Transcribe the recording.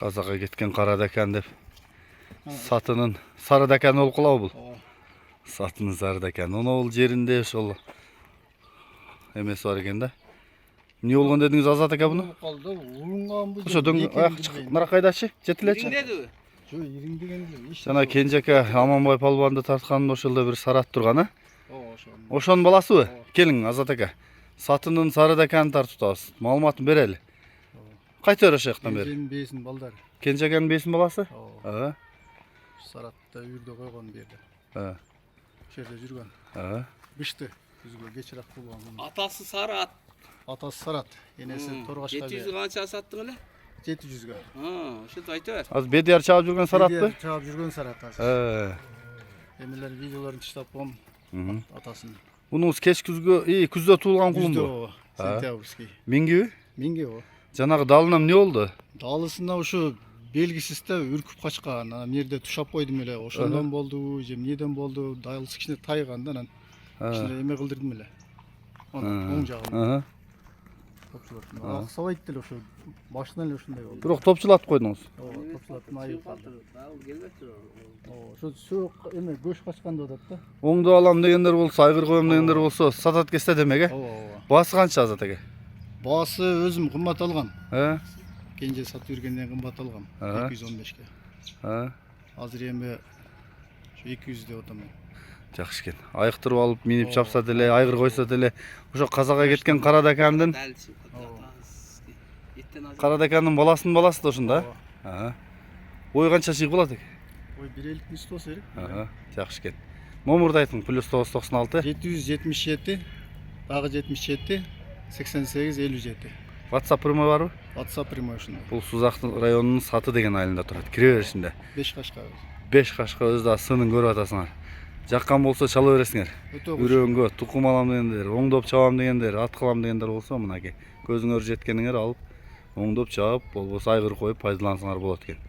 Казакка кеткен Карадакен деп. Сатынын Сарыдакен болуп калабы бул? Сатынын Сарыдакен. Онол жеринде ошол эмеси бар экен да. Эмне болгон дедиңиз Азат ака буну? Калды, улунган бу. Ошо дөң наракайдачы, жетилечи. Жо, ириңдегенде. Жана Кенжеке Аманбай палбанды тарткан ошолдо бир сарат турган, а? Ошо. Ошонун баласыбы? Келиң Азат ака. Сатынын Сарыдакен тартып атабыз. Маалыматын берели. Кайтер ошол жактан бери. Кенженин бесин балдар. Кенжекенин бесин баласы? Саратта үйдө койгон берди. Ошол жерде жүргөн. Бышты. Күзгө кечирак болгон. Атасы Сарат. Атасы Сарат, энеси Торгашка. 700 канча саттың эле? 700-гө. Ошентип айтып бер. Азыр бедияр чаап жүргөн Саратпы? Чаап жүргөн Сарат. Эмелер видеолорун таштап коем. Атасын. Бунуңуз кеч күздө туулган кулумбу? Сентябрьский. Мингиби? Минги о. Жанагы далына эмне болду? Далысына ушу белгисиз да үркүп качкан. Анан жерде тушап койдум эле. Ошондон болду, же эмнеден болду? Далысы кичине тайган да анан кичине эме кылдырдым эле. Оң жагын. Топчулаттым. Аксабайт деле ошо башынан эле ушундай болду. Бирок топчулатып койдуңуз. Топчулаттым айып калды. Ошо эме көч качканда атат да. Оңдоп алам дегендер болсо, айгыр коем дегендер болсо, сатат кесте демек, Баасы канча Азат ака? Баасы өзүм кымбат алгам. Кенже сатып жүргөндөн кымбат алгам. 215-ке. Азыр эми 200 деп атам. Жакшы экен. Айыктырып алып, минип чапса деле, айгыр койсо деле, ошо казакка кеткен Карадакендин Карадакендин баласынын баласы да ошондо, Ой канча чыгып калат экен? Ой 1.50 үстү болсо керек. Жакшы экен. Номурду айтың, +996 777 дагы 77 88 57. WhatsApp прямой барбы? WhatsApp прямой ушунда. Бул Сузак районунун Саты деген айылында турат. Кире беришинде. 5 кашка. 5 кашка өз да сынын көрүп атасыңар. Жаккан болсо чала бересиңер. Үрөңгө тукум алам дегендер, оңдоп чабам дегендер, ат кылам дегендер болсо мынакей көзүңөр жеткениңер алып, оңдоп чаап, болбосо айгыр коюп пайдалансаңар болот экен.